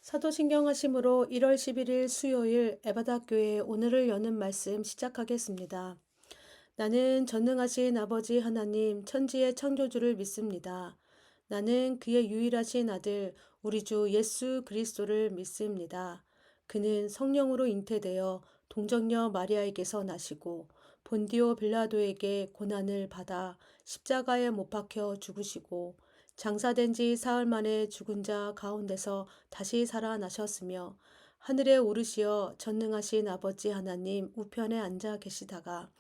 사도신경하심으로 1월 11일 수요일 에바다교회 오늘을 여는 말씀 시작하겠습니다. 나는 전능하신 아버지 하나님 천지의 창조주를 믿습니다. 나는 그의 유일하신 아들 우리 주 예수 그리스도를 믿습니다. 그는 성령으로 잉태되어 동정녀 마리아에게서 나시고 본디오 빌라도에게 고난을 받아 십자가에 못 박혀 죽으시고 장사된 지 사흘 만에 죽은 자 가운데서 다시 살아나셨으며 하늘에 오르시어 전능하신 아버지 하나님 우편에 앉아 계시다가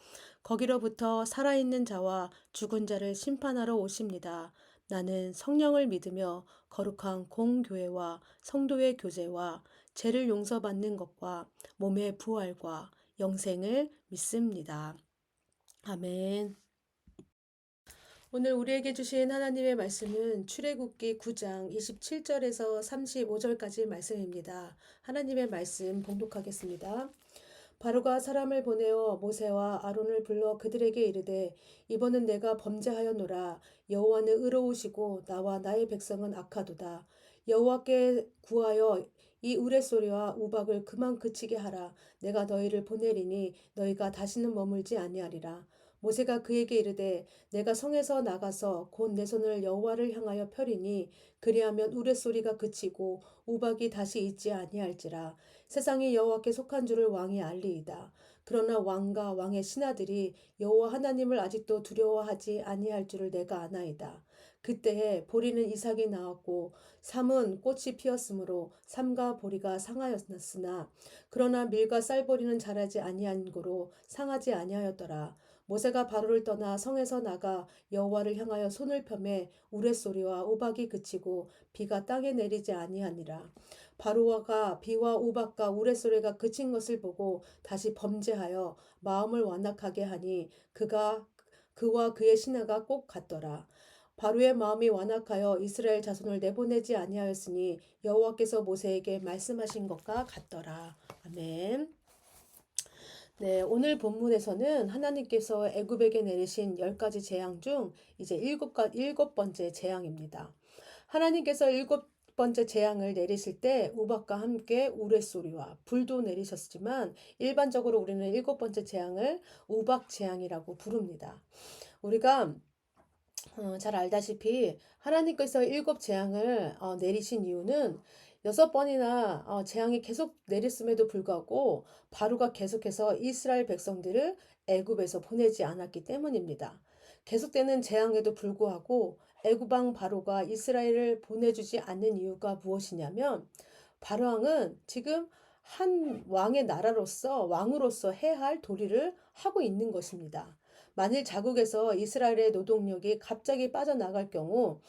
거기로부터 살아있는 자와 죽은 자를 심판하러 오십니다. 나는 성령을 믿으며 거룩한 공교회와 성도의 교제와 죄를 용서받는 것과 몸의 부활과 영생을 믿습니다. 아멘. 오늘 우리에게 주신 하나님의 말씀은 출애굽기 9장 27절에서 35절까지 말씀입니다. 하나님의 말씀 봉독하겠습니다. 바로가 사람을 보내어 모세와 아론을 불러 그들에게 이르되 이번은 내가 범죄하였노라. 여호와는 의로우시고 나와 나의 백성은 악하도다. 여호와께 구하여 이 우레소리와 우박을 그만 그치게 하라. 내가 너희를 보내리니 너희가 다시는 머물지 아니하리라. 모세가 그에게 이르되 내가 성에서 나가서 곧 내 손을 여호와를 향하여 펴리니 그리하면 우레소리가 그치고 우박이 다시 있지 아니할지라. 세상이 여호와께 속한 줄을 왕이 알리이다. 그러나 왕과 왕의 신하들이 여호와 하나님을 아직도 두려워하지 아니할 줄을 내가 아나이다. 그때에 보리는 이삭이 나왔고 삼은 꽃이 피었으므로 삼과 보리가 상하였으나 그러나 밀과 쌀보리는 자라지 아니한 고로 상하지 아니하였더라. 모세가 바로를 떠나 성에서 나가 여호와를 향하여 손을 펴매 우레소리와 우박이 그치고 비가 땅에 내리지 아니하니라. 바로가 비와 우박과 우레소리가 그친 것을 보고 다시 범죄하여 마음을 완악하게 하니 그와 그의 신하가 꼭 같더라. 바로의 마음이 완악하여 이스라엘 자손을 내보내지 아니하였으니 여호와께서 모세에게 말씀하신 것과 같더라. 아멘. 네, 오늘 본문에서는 하나님께서 애굽에게 내리신 10가지 재앙 중 이제 일곱 번째 재앙입니다. 하나님께서 일곱 번째 재앙을 내리실 때 우박과 함께 우레소리와 불도 내리셨지만 일반적으로 우리는 일곱 번째 재앙을 우박 재앙이라고 부릅니다. 우리가 잘 알다시피 하나님께서 일곱 재앙을 내리신 이유는 6번이나 재앙이 계속 내렸음에도 불구하고 바로가 계속해서 이스라엘 백성들을 애굽에서 보내지 않았기 때문입니다. 계속되는 재앙에도 불구하고 애굽 왕 바로가 이스라엘을 보내주지 않는 이유가 무엇이냐면 바로 왕은 지금 한 왕의 나라로서 왕으로서 해야 할 도리를 하고 있는 것입니다. 만일 자국에서 이스라엘의 노동력이 갑자기 빠져나갈 경우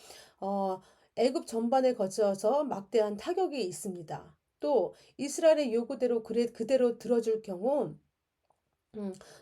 애굽 전반에 거쳐서 막대한 타격이 있습니다. 또 이스라엘의 요구대로 그대로 들어줄 경우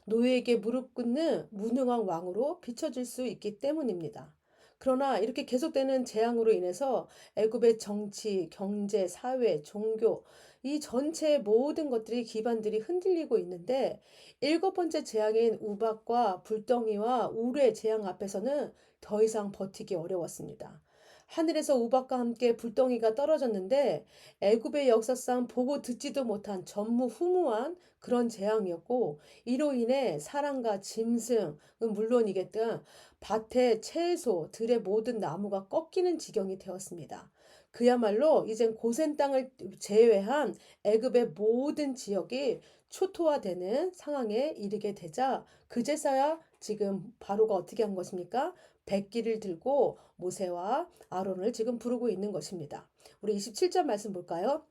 노예에게 무릎 꿇는 무능한 왕으로 비춰질 수 있기 때문입니다. 그러나 이렇게 계속되는 재앙으로 인해서 애굽의 정치, 경제, 사회, 종교 이 전체 모든 것들이 기반들이 흔들리고 있는데 일곱 번째 재앙인 우박과 불덩이와 우레 재앙 앞에서는 더 이상 버티기 어려웠습니다. 하늘에서 우박과 함께 불덩이가 떨어졌는데 애굽의 역사상 보고 듣지도 못한 전무후무한 그런 재앙이었고 이로 인해 사람과 짐승은 물론이겠든 밭의 채소, 들의 모든 나무가 꺾이는 지경이 되었습니다. 그야말로 이젠 고센 땅을 제외한 애굽의 모든 지역이 초토화되는 상황에 이르게 되자 그제서야 지금 바로가 어떻게 한 것입니까? 백기를 들고 모세와 아론을 지금 부르고 있는 것입니다. 우리 27절 말씀 볼까요?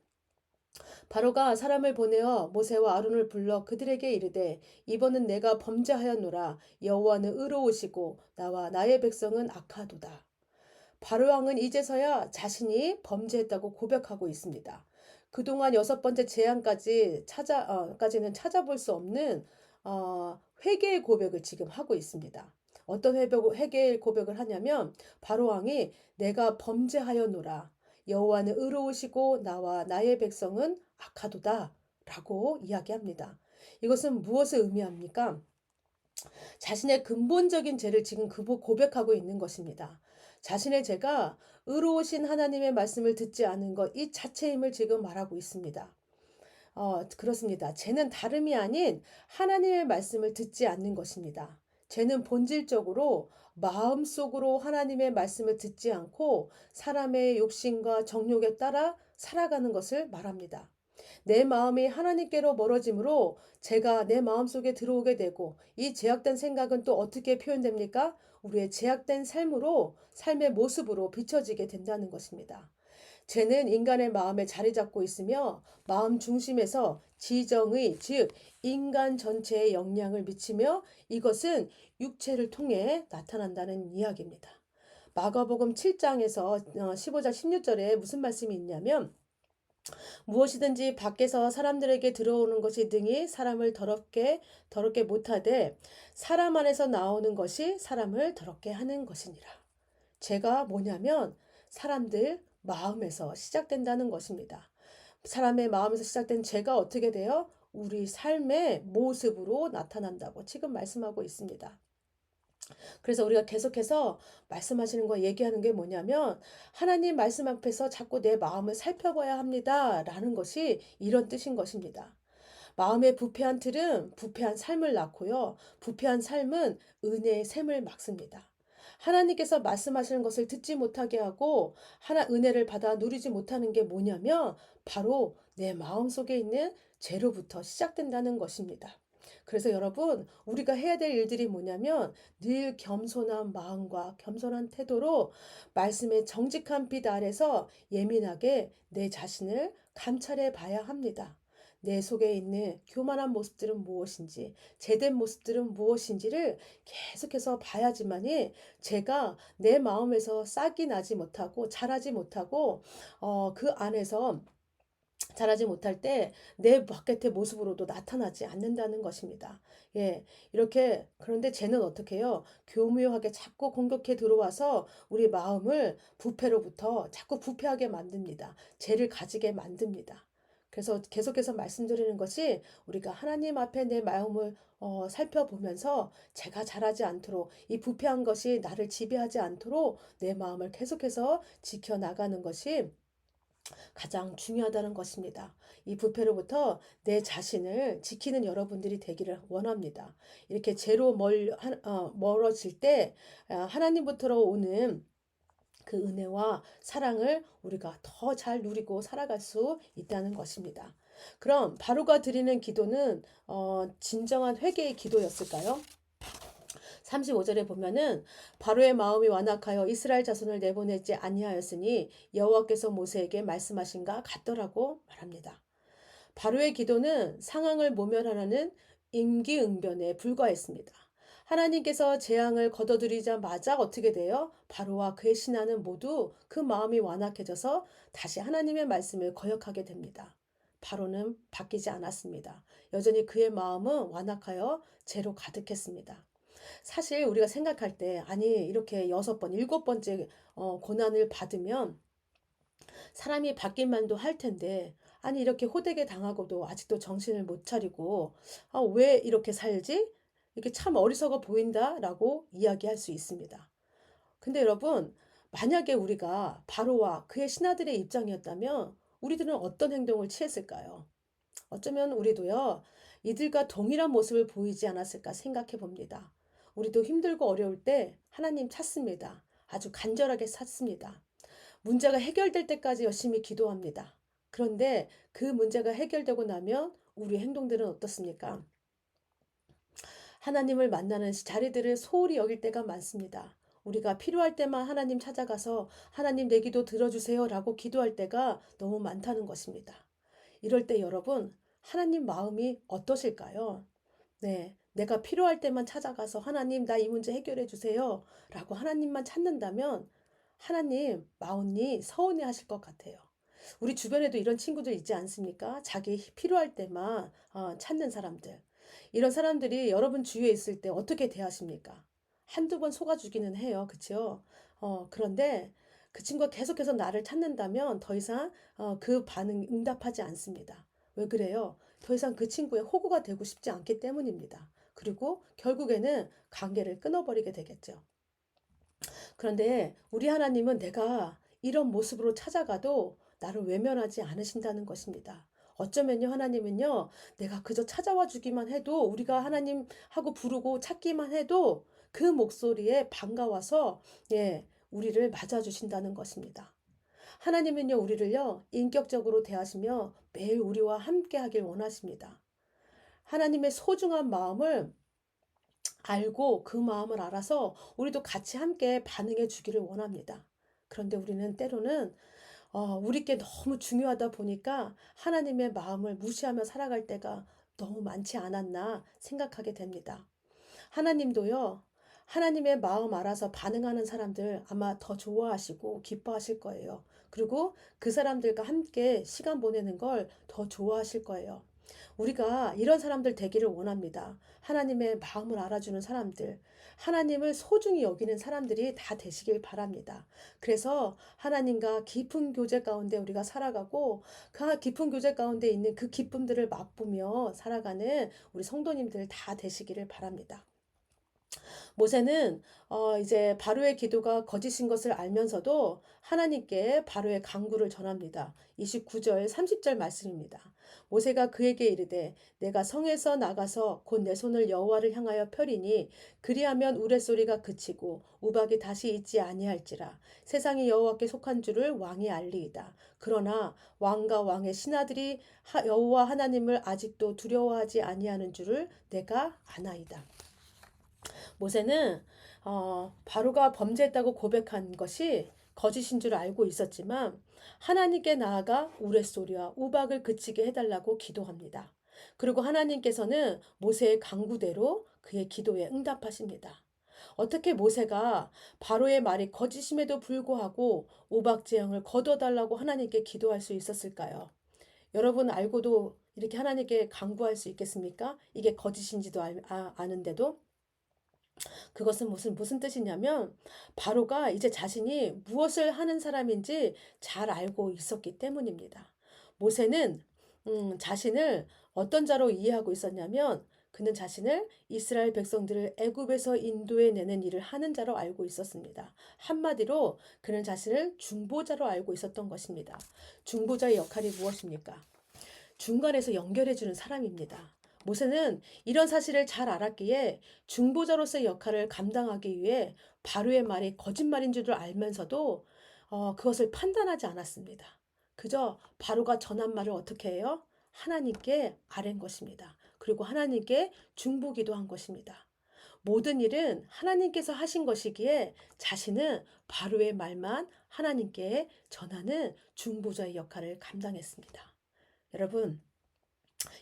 바로가 사람을 보내어 모세와 아론을 불러 그들에게 이르되 이번은 내가 범죄하였노라. 여호와는 의로우시고 나와 나의 백성은 악하도다. 바로 왕은 이제서야 자신이 범죄했다고 고백하고 있습니다. 그동안 6번째 까지는 찾아볼 수 없는 회개의 고백을 지금 하고 있습니다. 어떤 회개의 고백을 하냐면 바로 왕이 내가 범죄하였노라. 여호와는 의로우시고 나와 나의 백성은 악하도다 라고 이야기합니다. 이것은 무엇을 의미합니까? 자신의 근본적인 죄를 지금 고백하고 있는 것입니다. 자신의 죄가 의로우신 하나님의 말씀을 듣지 않은 것 이 자체임을 지금 말하고 있습니다. 그렇습니다. 죄는 다름이 아닌 하나님의 말씀을 듣지 않는 것입니다. 죄는 본질적으로 마음속으로 하나님의 말씀을 듣지 않고 사람의 욕심과 정욕에 따라 살아가는 것을 말합니다. 내 마음이 하나님께로 멀어지므로 죄가 내 마음속에 들어오게 되고 이 죄악된 생각은 또 어떻게 표현됩니까? 우리의 죄악된 삶으로 삶의 모습으로 비춰지게 된다는 것입니다. 죄는 인간의 마음에 자리 잡고 있으며 마음 중심에서 지정의 즉 인간 전체에 영향을 미치며 이것은 육체를 통해 나타난다는 이야기입니다. 마가복음 7장에서 15절 16절에 무슨 말씀이 있냐면 무엇이든지 밖에서 사람들에게 들어오는 것이 등이 사람을 더럽게 못하되 사람 안에서 나오는 것이 사람을 더럽게 하는 것이니라. 죄가 뭐냐면 사람들 마음에서 시작된다는 것입니다. 사람의 마음에서 시작된 죄가 어떻게 돼요? 우리 삶의 모습으로 나타난다고 지금 말씀하고 있습니다. 그래서 우리가 계속해서 말씀하시는 거 얘기하는 게 뭐냐면 하나님 말씀 앞에서 자꾸 내 마음을 살펴봐야 합니다. 라는 것이 이런 뜻인 것입니다. 마음의 부패한 틀은 부패한 삶을 낳고요. 부패한 삶은 은혜의 샘을 막습니다. 하나님께서 말씀하시는 것을 듣지 못하게 하고 은혜를 받아 누리지 못하는 게 뭐냐면 바로 내 마음속에 있는 죄로부터 시작된다는 것입니다. 그래서 여러분, 우리가 해야 될 일들이 뭐냐면 늘 겸손한 마음과 겸손한 태도로 말씀의 정직한 빛 아래서 예민하게 내 자신을 감찰해 봐야 합니다. 내 속에 있는 교만한 모습들은 무엇인지, 제된 모습들은 무엇인지를 계속해서 봐야지만이 제가 내 마음에서 싹이 나지 못하고 자라지 못하고 그 안에서 자라지 못할 때 내 바깥의 모습으로도 나타나지 않는다는 것입니다. 예, 이렇게 그런데 쟤는 어떻게 해요? 교묘하게 자꾸 공격해 들어와서 우리 마음을 부패로부터 자꾸 부패하게 만듭니다. 죄를 가지게 만듭니다. 그래서 계속해서 말씀드리는 것이 우리가 하나님 앞에 내 마음을 살펴보면서 제가 자라지 않도록 이 부패한 것이 나를 지배하지 않도록 내 마음을 계속해서 지켜나가는 것이 가장 중요하다는 것입니다. 이 부패로부터 내 자신을 지키는 여러분들이 되기를 원합니다. 이렇게 죄로 멀어질 때 하나님부터로 오는 그 은혜와 사랑을 우리가 더 잘 누리고 살아갈 수 있다는 것입니다. 그럼 바로가 드리는 기도는 진정한 회개의 기도였을까요? 35절에 보면은 바로의 마음이 완악하여 이스라엘 자손을 내보내지 아니하였으니 여호와께서 모세에게 말씀하신가 같더라고 말합니다. 바로의 기도는 상황을 모면하라는 임기응변에 불과했습니다. 하나님께서 재앙을 거둬들이자마자 어떻게 돼요? 바로와 그의 신하는 모두 그 마음이 완악해져서 다시 하나님의 말씀을 거역하게 됩니다. 바로는 바뀌지 않았습니다. 여전히 그의 마음은 완악하여 죄로 가득했습니다. 사실 우리가 생각할 때 아니 이렇게 6번, 7번째 고난을 받으면 사람이 바뀔만도 할 텐데 아니 이렇게 호되게 당하고도 아직도 정신을 못 차리고 왜 이렇게 살지? 이렇게 참 어리석어 보인다라고 이야기할 수 있습니다. 근데 여러분 만약에 우리가 바로와 그의 신하들의 입장이었다면 우리들은 어떤 행동을 취했을까요? 어쩌면 우리도요, 이들과 동일한 모습을 보이지 않았을까 생각해 봅니다. 우리도 힘들고 어려울 때 하나님 찾습니다. 아주 간절하게 찾습니다. 문제가 해결될 때까지 열심히 기도합니다. 그런데 그 문제가 해결되고 나면 우리 행동들은 어떻습니까? 하나님을 만나는 자리들을 소홀히 여길 때가 많습니다. 우리가 필요할 때만 하나님 찾아가서 하나님 내 기도 들어주세요 라고 기도할 때가 너무 많다는 것입니다. 이럴 때 여러분, 하나님 마음이 어떠실까요? 네, 내가 필요할 때만 찾아가서 하나님 나 이 문제 해결해 주세요 라고 하나님만 찾는다면 하나님 마음이 서운해 하실 것 같아요. 우리 주변에도 이런 친구들 있지 않습니까? 자기 필요할 때만 찾는 사람들. 이런 사람들이 여러분 주위에 있을 때 어떻게 대하십니까? 한두 번 속아주기는 해요. 그쵸? 그런데 그 친구가 계속해서 나를 찾는다면 더 이상 그 반응 응답하지 않습니다. 왜 그래요? 더 이상 그 친구의 호구가 되고 싶지 않기 때문입니다. 그리고 결국에는 관계를 끊어버리게 되겠죠. 그런데 우리 하나님은 내가 이런 모습으로 찾아가도 나를 외면하지 않으신다는 것입니다. 어쩌면요, 하나님은요, 내가 그저 찾아와 주기만 해도, 우리가 하나님하고 부르고 찾기만 해도 그 목소리에 반가워서, 예, 우리를 맞아주신다는 것입니다. 하나님은요, 우리를요, 인격적으로 대하시며 매일 우리와 함께 하길 원하십니다. 하나님의 소중한 마음을 알고 그 마음을 알아서 우리도 같이 함께 반응해 주기를 원합니다. 그런데 우리는 때로는 우리께 너무 중요하다 보니까 하나님의 마음을 무시하며 살아갈 때가 너무 많지 않았나 생각하게 됩니다. 하나님도요, 하나님의 마음 알아서 반응하는 사람들 아마 더 좋아하시고 기뻐하실 거예요. 그리고 그 사람들과 함께 시간 보내는 걸 더 좋아하실 거예요. 우리가 이런 사람들 되기를 원합니다. 하나님의 마음을 알아주는 사람들, 하나님을 소중히 여기는 사람들이 다 되시길 바랍니다. 그래서 하나님과 깊은 교제 가운데 우리가 살아가고 그 깊은 교제 가운데 있는 그 기쁨들을 맛보며 살아가는 우리 성도님들 다 되시기를 바랍니다. 모세는 이제 바로의 기도가 거짓인 것을 알면서도 하나님께 바로의 간구를 전합니다. 29절, 30절 말씀입니다. 모세가 그에게 이르되 내가 성에서 나가서 곧 내 손을 여호와를 향하여 펴리니 그리하면 우레소리가 그치고 우박이 다시 있지 아니할지라 세상이 여호와께 속한 줄을 왕이 알리이다. 그러나 왕과 왕의 신하들이 여호와 하나님을 아직도 두려워하지 아니하는 줄을 내가 아나이다. 모세는 바로가 범죄했다고 고백한 것이 거짓인 줄 알고 있었지만 하나님께 나아가 우레소리와 우박을 그치게 해달라고 기도합니다. 그리고 하나님께서는 모세의 간구대로 그의 기도에 응답하십니다. 어떻게 모세가 바로의 말이 거짓임에도 불구하고 우박 재앙을 거둬달라고 하나님께 기도할 수 있었을까요? 여러분 알고도 이렇게 하나님께 간구할 수 있겠습니까? 이게 거짓인지도 아는데도 그것은 무슨 뜻이냐면 바로가 이제 자신이 무엇을 하는 사람인지 잘 알고 있었기 때문입니다. 모세는 자신을 어떤 자로 이해하고 있었냐면 그는 자신을 이스라엘 백성들을 애굽에서 인도해 내는 일을 하는 자로 알고 있었습니다. 한마디로 그는 자신을 중보자로 알고 있었던 것입니다. 중보자의 역할이 무엇입니까? 중간에서 연결해주는 사람입니다. 모세는 이런 사실을 잘 알았기에 중보자로서의 역할을 감당하기 위해 바로의 말이 거짓말인 줄을 알면서도 그것을 판단하지 않았습니다. 그저 바로가 전한 말을 어떻게 해요? 하나님께 아랜 것입니다. 그리고 하나님께 중보기도 한 것입니다. 모든 일은 하나님께서 하신 것이기에 자신은 바로의 말만 하나님께 전하는 중보자의 역할을 감당했습니다. 여러분,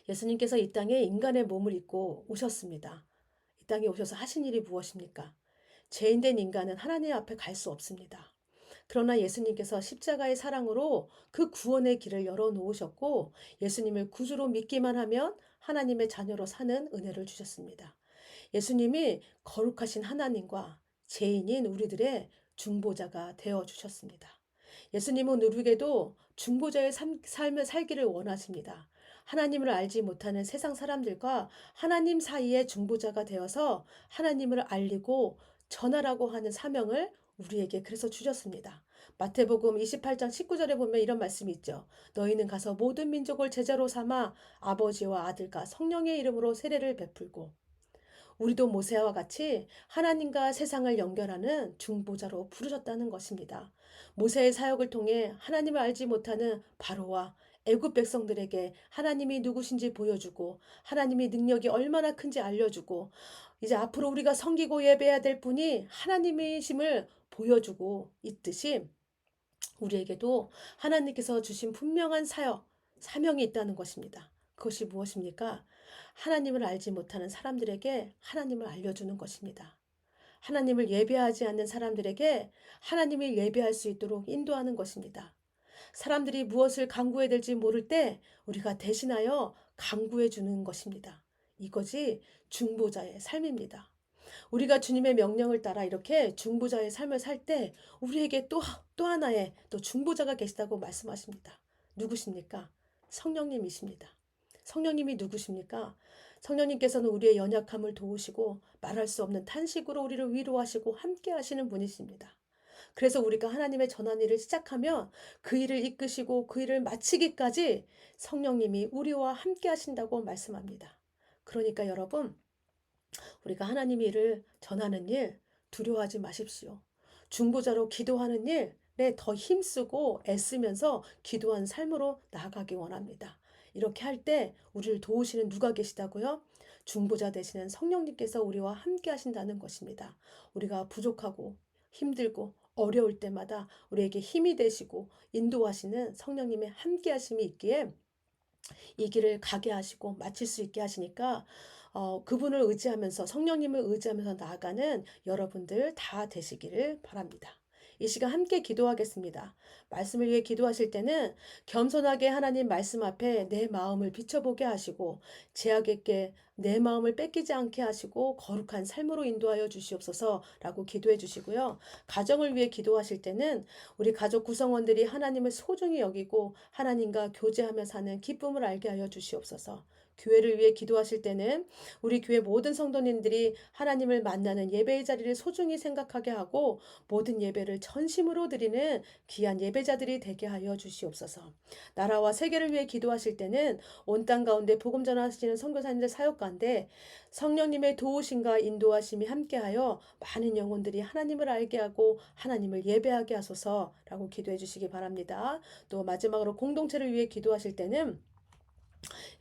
예수님께서 이 땅에 인간의 몸을 입고 오셨습니다. 이 땅에 오셔서 하신 일이 무엇입니까? 죄인된 인간은 하나님 앞에 갈 수 없습니다. 그러나 예수님께서 십자가의 사랑으로 그 구원의 길을 열어놓으셨고 예수님을 구주로 믿기만 하면 하나님의 자녀로 사는 은혜를 주셨습니다. 예수님이 거룩하신 하나님과 죄인인 우리들의 중보자가 되어 주셨습니다. 예수님은 우리에게도 중보자의 삶을 살기를 원하십니다. 하나님을 알지 못하는 세상 사람들과 하나님 사이의 중보자가 되어서 하나님을 알리고 전하라고 하는 사명을 우리에게 그래서 주셨습니다. 마태복음 28장 19절에 보면 이런 말씀이 있죠. 너희는 가서 모든 민족을 제자로 삼아 아버지와 아들과 성령의 이름으로 세례를 베풀고 우리도 모세와 같이 하나님과 세상을 연결하는 중보자로 부르셨다는 것입니다. 모세의 사역을 통해 하나님을 알지 못하는 바로와 애굽 백성들에게 하나님이 누구신지 보여주고 하나님의 능력이 얼마나 큰지 알려주고 이제 앞으로 우리가 섬기고 예배해야 될 분이 하나님이심을 보여주고 있듯이 우리에게도 하나님께서 주신 분명한 사명이 있다는 것입니다. 그것이 무엇입니까? 하나님을 알지 못하는 사람들에게 하나님을 알려주는 것입니다. 하나님을 예배하지 않는 사람들에게 하나님을 예배할 수 있도록 인도하는 것입니다. 사람들이 무엇을 간구해야 될지 모를 때 우리가 대신하여 간구해 주는 것입니다. 이것이 중보자의 삶입니다. 우리가 주님의 명령을 따라 이렇게 중보자의 삶을 살 때 우리에게 또 하나의 또 중보자가 계시다고 말씀하십니다. 누구십니까? 성령님이십니다. 성령님이 누구십니까? 성령님께서는 우리의 연약함을 도우시고 말할 수 없는 탄식으로 우리를 위로하시고 함께 하시는 분이십니다. 그래서 우리가 하나님의 전한 일을 시작하면 그 일을 이끄시고 그 일을 마치기까지 성령님이 우리와 함께 하신다고 말씀합니다. 그러니까 여러분, 우리가 하나님의 일을 전하는 일 두려워하지 마십시오. 중보자로 기도하는 일에 더 힘쓰고 애쓰면서 기도한 삶으로 나아가기 원합니다. 이렇게 할 때 우리를 도우시는 누가 계시다고요? 중보자 되시는 성령님께서 우리와 함께 하신다는 것입니다. 우리가 부족하고 힘들고 어려울 때마다 우리에게 힘이 되시고 인도하시는 성령님의 함께 하심이 있기에 이 길을 가게 하시고 마칠 수 있게 하시니까 그분을 의지하면서 성령님을 의지하면서 나아가는 여러분들 다 되시기를 바랍니다. 이 시간 함께 기도하겠습니다. 말씀을 위해 기도하실 때는 겸손하게 하나님 말씀 앞에 내 마음을 비춰보게 하시고 죄악에게 내 마음을 뺏기지 않게 하시고 거룩한 삶으로 인도하여 주시옵소서라고 기도해 주시고요. 가정을 위해 기도하실 때는 우리 가족 구성원들이 하나님을 소중히 여기고 하나님과 교제하며 사는 기쁨을 알게 하여 주시옵소서. 교회를 위해 기도하실 때는 우리 교회 모든 성도님들이 하나님을 만나는 예배의 자리를 소중히 생각하게 하고 모든 예배를 전심으로 드리는 귀한 예배자들이 되게 하여 주시옵소서. 나라와 세계를 위해 기도하실 때는 온 땅 가운데 복음 전하시는 선교사님들 사역가인데 성령님의 도우심과 인도하심이 함께하여 많은 영혼들이 하나님을 알게 하고 하나님을 예배하게 하소서라고 기도해 주시기 바랍니다. 또 마지막으로 공동체를 위해 기도하실 때는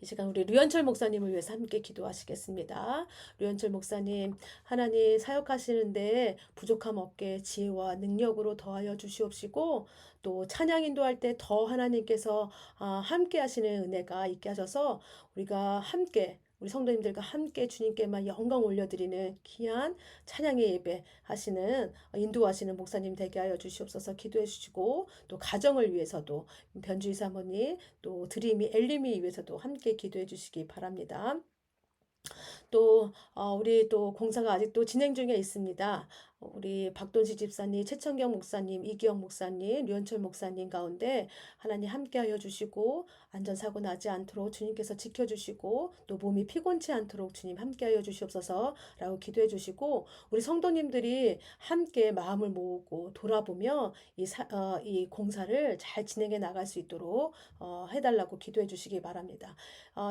이 시간 우리 류현철 목사님을 위해서 함께 기도하시겠습니다. 류현철 목사님, 하나님 사역하시는데 부족함 없게 지혜와 능력으로 더하여 주시옵시고 또 찬양 인도할 때 더 하나님께서 함께 하시는 은혜가 있게 하셔서 우리가 함께 우리 성도님들과 함께 주님께만 영광 올려드리는 귀한 찬양의 예배 하시는 인도하시는 목사님 되게 하여 주시옵소서. 기도해 주시고 또 가정을 위해서도 변주희 사모님 또 드림이 엘림이 위해서도 함께 기도해 주시기 바랍니다. 또 우리 또 공사가 아직도 진행 중에 있습니다. 우리 박돈시 집사님, 최천경 목사님, 이기영 목사님, 류현철 목사님 가운데 하나님 함께하여 주시고 안전사고 나지 않도록 주님께서 지켜주시고 또 몸이 피곤치 않도록 주님 함께하여 주시옵소서라고 기도해 주시고 우리 성도님들이 함께 마음을 모으고 돌아보며 이 공사를 잘 진행해 나갈 수 있도록 해달라고 기도해 주시기 바랍니다.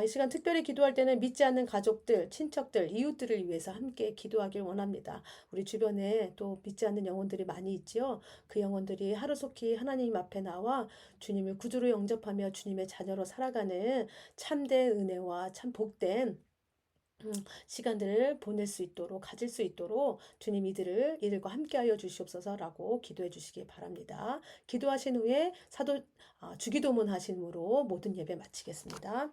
이 시간 특별히 기도할 때는 믿지 않는 가족들, 친척들, 이웃들을 위해서 함께 기도하길 원합니다. 우리 주변에 또 믿지 않는 영혼들이 많이 있지요. 그 영혼들이 하루속히 하나님 앞에 나와 주님을 구주로 영접하며 주님의 자녀로 살아가는 참된 은혜와 참 복된 시간들을 보낼 수 있도록 가질 수 있도록 주님 이들과 함께하여 주시옵소서라고 기도해 주시기 바랍니다. 기도하신 후에 주기도문 하심으로 모든 예배 마치겠습니다.